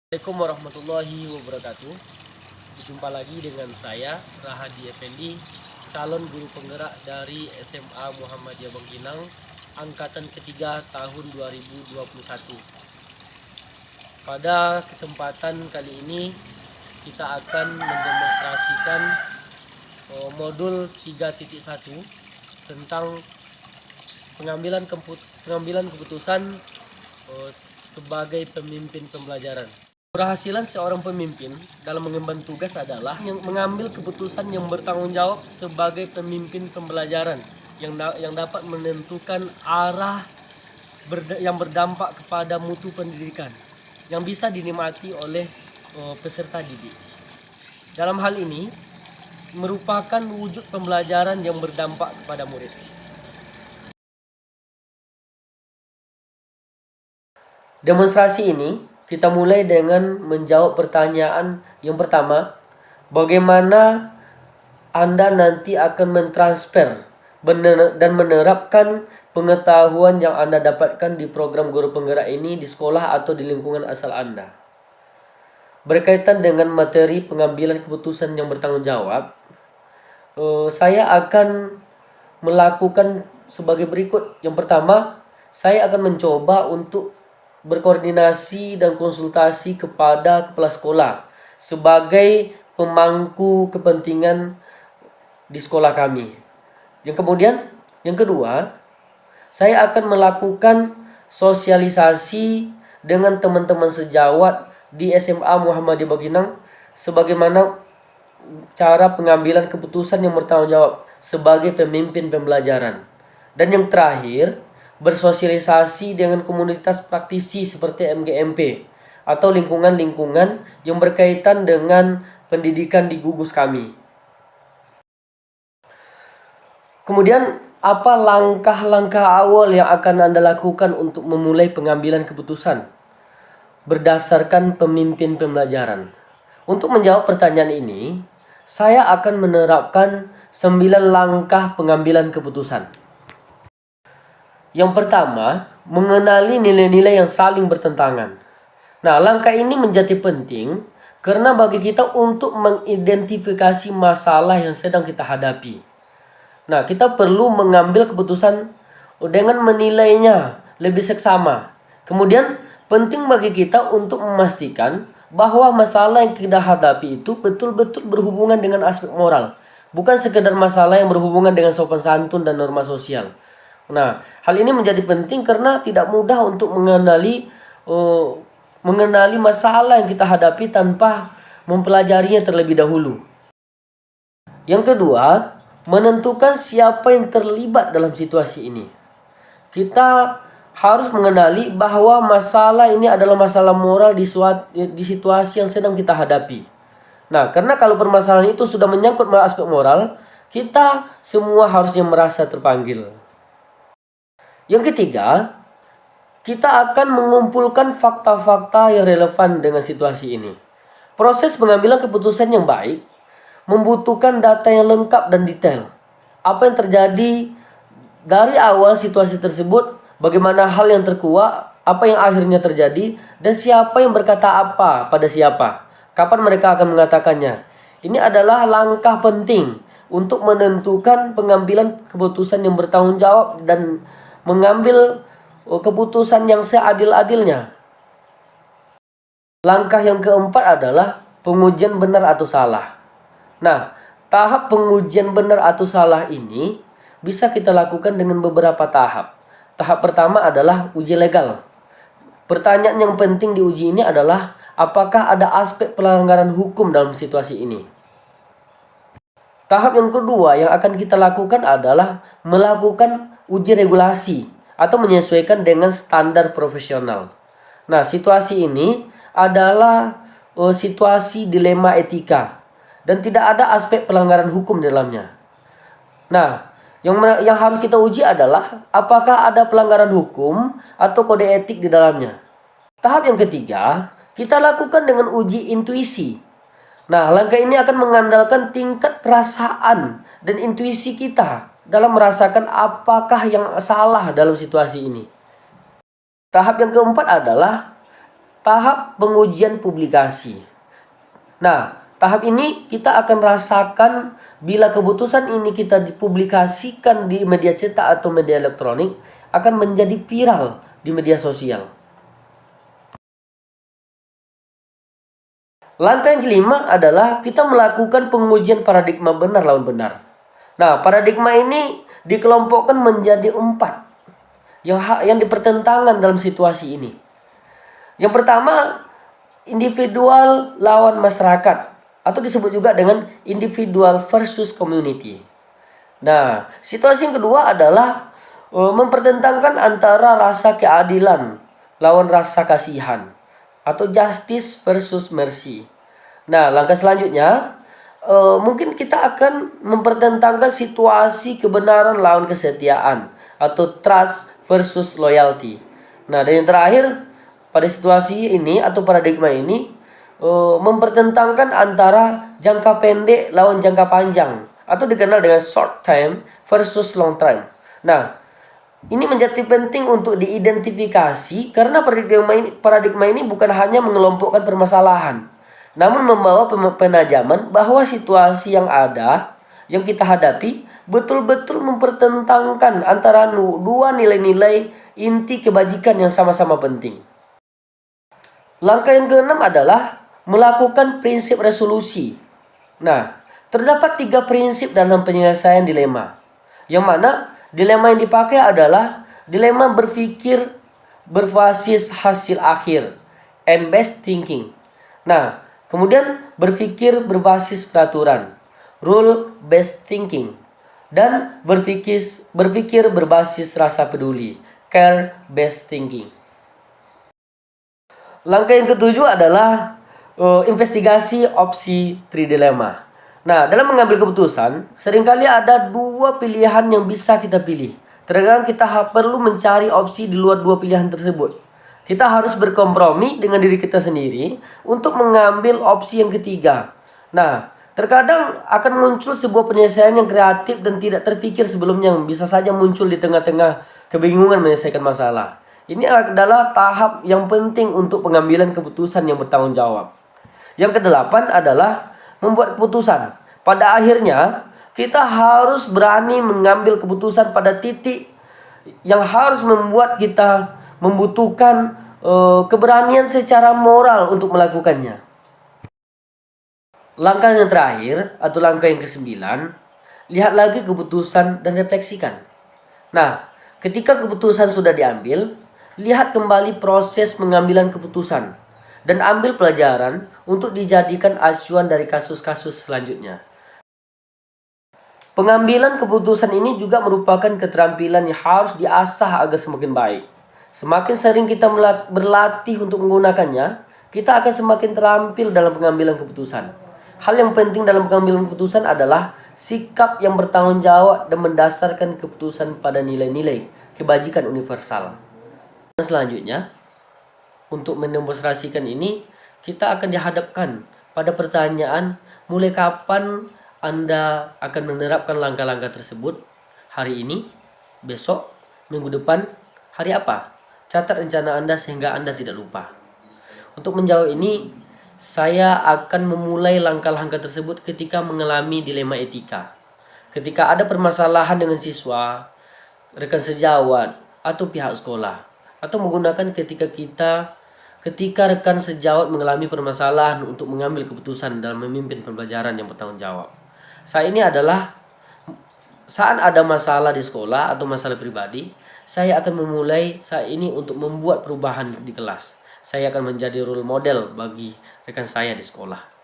Assalamualaikum warahmatullahi wabarakatuh. Jumpa lagi dengan saya Rahadi Effendi, calon guru penggerak dari SMA Muhammadiyah Bangkinang angkatan ketiga tahun 2021. Pada kesempatan kali ini kita akan mendemonstrasikan modul 3.1 tentang pengambilan keputusan sebagai pemimpin pembelajaran. Keberhasilan seorang pemimpin dalam mengemban tugas adalah yang mengambil keputusan yang bertanggung jawab sebagai pemimpin pembelajaran yang dapat menentukan arah yang berdampak kepada mutu pendidikan yang bisa dinikmati oleh peserta didik. Dalam hal ini merupakan wujud pembelajaran yang berdampak kepada murid. Demonstrasi ini kita mulai dengan menjawab pertanyaan yang pertama, bagaimana Anda nanti akan mentransfer dan menerapkan pengetahuan yang Anda dapatkan di program guru penggerak ini di sekolah atau di lingkungan asal Anda. Berkaitan dengan materi pengambilan keputusan yang bertanggung jawab, saya akan melakukan sebagai berikut. Yang pertama, saya akan mencoba untuk berkoordinasi dan konsultasi kepada kepala sekolah sebagai pemangku kepentingan di sekolah kami. Yang kedua, saya akan melakukan sosialisasi dengan teman-teman sejawat di SMA Muhammadiyah Bangkinang sebagaimana cara pengambilan keputusan yang bertanggung jawab sebagai pemimpin pembelajaran. Dan yang terakhir, bersosialisasi dengan komunitas praktisi seperti MGMP atau lingkungan-lingkungan yang berkaitan dengan pendidikan di gugus kami. Kemudian, apa langkah-langkah awal yang akan Anda lakukan untuk memulai pengambilan keputusan berdasarkan pemimpin pembelajaran? Untuk menjawab pertanyaan ini, saya akan menerapkan 9 langkah pengambilan keputusan. Yang pertama, mengenali nilai-nilai yang saling bertentangan. Nah, langkah ini menjadi penting karena bagi kita untuk mengidentifikasi masalah yang sedang kita hadapi. Nah, kita perlu mengambil keputusan dengan menilainya lebih seksama. Kemudian, penting bagi kita untuk memastikan bahwa masalah yang kita hadapi itu betul-betul berhubungan dengan aspek moral. Bukan sekedar masalah yang berhubungan dengan sopan santun dan norma sosial. Nah, hal ini menjadi penting karena tidak mudah untuk mengenali masalah yang kita hadapi tanpa mempelajarinya terlebih dahulu. Yang kedua, menentukan siapa yang terlibat dalam situasi ini. Kita harus mengenali bahwa masalah ini adalah masalah moral di situasi yang sedang kita hadapi. Nah, karena kalau permasalahan itu sudah menyangkut aspek moral, kita semua harusnya merasa terpanggil. Yang ketiga, kita akan mengumpulkan fakta-fakta yang relevan dengan situasi ini. Proses pengambilan keputusan yang baik membutuhkan data yang lengkap dan detail. Apa yang terjadi dari awal situasi tersebut, bagaimana hal yang terkuak, apa yang akhirnya terjadi, dan siapa yang berkata apa pada siapa. Kapan mereka akan mengatakannya. Ini adalah langkah penting untuk menentukan pengambilan keputusan yang bertanggung jawab dan mengambil keputusan yang seadil-adilnya. Langkah yang keempat adalah pengujian benar atau salah. Nah, tahap pengujian benar atau salah ini bisa kita lakukan dengan beberapa tahap. Tahap pertama adalah uji legal. Pertanyaan yang penting diuji ini adalah apakah ada aspek pelanggaran hukum dalam situasi ini. Tahap yang kedua yang akan kita lakukan adalah melakukan uji regulasi atau menyesuaikan dengan standar profesional. Nah, situasi ini adalah situasi dilema etika dan tidak ada aspek pelanggaran hukum di dalamnya. Nah, yang harus kita uji adalah apakah ada pelanggaran hukum atau kode etik di dalamnya. Tahap yang ketiga, kita lakukan dengan uji intuisi. Nah, langkah ini akan mengandalkan tingkat perasaan dan intuisi kita dalam merasakan apakah yang salah dalam situasi ini. Tahap yang keempat adalah tahap pengujian publikasi. Nah, tahap ini kita akan rasakan bila keputusan ini kita dipublikasikan di media cetak atau media elektronik akan menjadi viral di media sosial. Langkah yang kelima adalah kita melakukan pengujian paradigma benar lawan benar. Nah, paradigma ini dikelompokkan menjadi 4 yang dipertentangkan dalam situasi ini. Yang pertama, individual lawan masyarakat, atau disebut juga dengan individual versus community. Nah, situasi yang kedua adalah mempertentangkan antara rasa keadilan lawan rasa kasihan, atau justice versus mercy. Nah, langkah selanjutnya mungkin kita akan mempertentangkan situasi kebenaran lawan kesetiaan, atau trust versus loyalty. Nah, dan yang terakhir pada situasi ini atau paradigma ini mempertentangkan antara jangka pendek lawan jangka panjang, atau dikenal dengan short term versus long term. Nah, ini menjadi penting untuk diidentifikasi karena paradigma ini bukan hanya mengelompokkan permasalahan, namun membawa penajaman bahwa situasi yang ada, yang kita hadapi, betul-betul mempertentangkan antara dua nilai-nilai inti kebajikan yang sama-sama penting. Langkah yang keenam adalah melakukan prinsip resolusi. Nah, terdapat 3 prinsip dalam penyelesaian dilema, yang mana dilema yang dipakai adalah dilema berpikir berbasis hasil akhir, and based thinking. Nah, kemudian berpikir berbasis peraturan, rule based thinking, dan berpikir berbasis rasa peduli, care based thinking. Langkah yang ketujuh adalah investigasi opsi tridilema. Nah, dalam mengambil keputusan, seringkali ada 2 pilihan yang bisa kita pilih. Terkadang kita perlu mencari opsi di luar 2 pilihan tersebut. Kita harus berkompromi dengan diri kita sendiri untuk mengambil opsi yang ketiga. Nah, terkadang akan muncul sebuah penyelesaian yang kreatif dan tidak terpikir sebelumnya, yang bisa saja muncul di tengah-tengah kebingungan menyelesaikan masalah. Ini adalah tahap yang penting untuk pengambilan keputusan yang bertanggung jawab. Yang kedelapan adalah membuat keputusan. Pada akhirnya, kita harus berani mengambil keputusan pada titik yang harus membuat kita membutuhkan keberanian secara moral untuk melakukannya. Langkah yang terakhir atau langkah yang ke-9, lihat lagi keputusan dan refleksikan. Nah, ketika keputusan sudah diambil, lihat kembali proses pengambilan keputusan dan ambil pelajaran untuk dijadikan acuan dari kasus-kasus selanjutnya. Pengambilan keputusan ini juga merupakan keterampilan yang harus diasah agar semakin baik. Semakin sering kita berlatih untuk menggunakannya, kita akan semakin terampil dalam pengambilan keputusan. Hal yang penting dalam pengambilan keputusan adalah sikap yang bertanggung jawab dan mendasarkan keputusan pada nilai-nilai kebajikan universal. Dan selanjutnya, untuk mendemonstrasikan ini, kita akan dihadapkan pada pertanyaan, mulai kapan Anda akan menerapkan langkah-langkah tersebut? Hari ini, besok, minggu depan, hari apa? Catat rencana Anda sehingga Anda tidak lupa. Untuk menjawab ini, saya akan memulai langkah-langkah tersebut ketika mengalami dilema etika. Ketika ada permasalahan dengan siswa, rekan sejawat, atau pihak sekolah. Atau menggunakan ketika rekan sejawat mengalami permasalahan untuk mengambil keputusan dalam memimpin pembelajaran yang bertanggung jawab. Saat ada masalah di sekolah atau masalah pribadi, saya akan memulai saat ini untuk membuat perubahan di kelas. Saya akan menjadi role model bagi rekan saya di sekolah.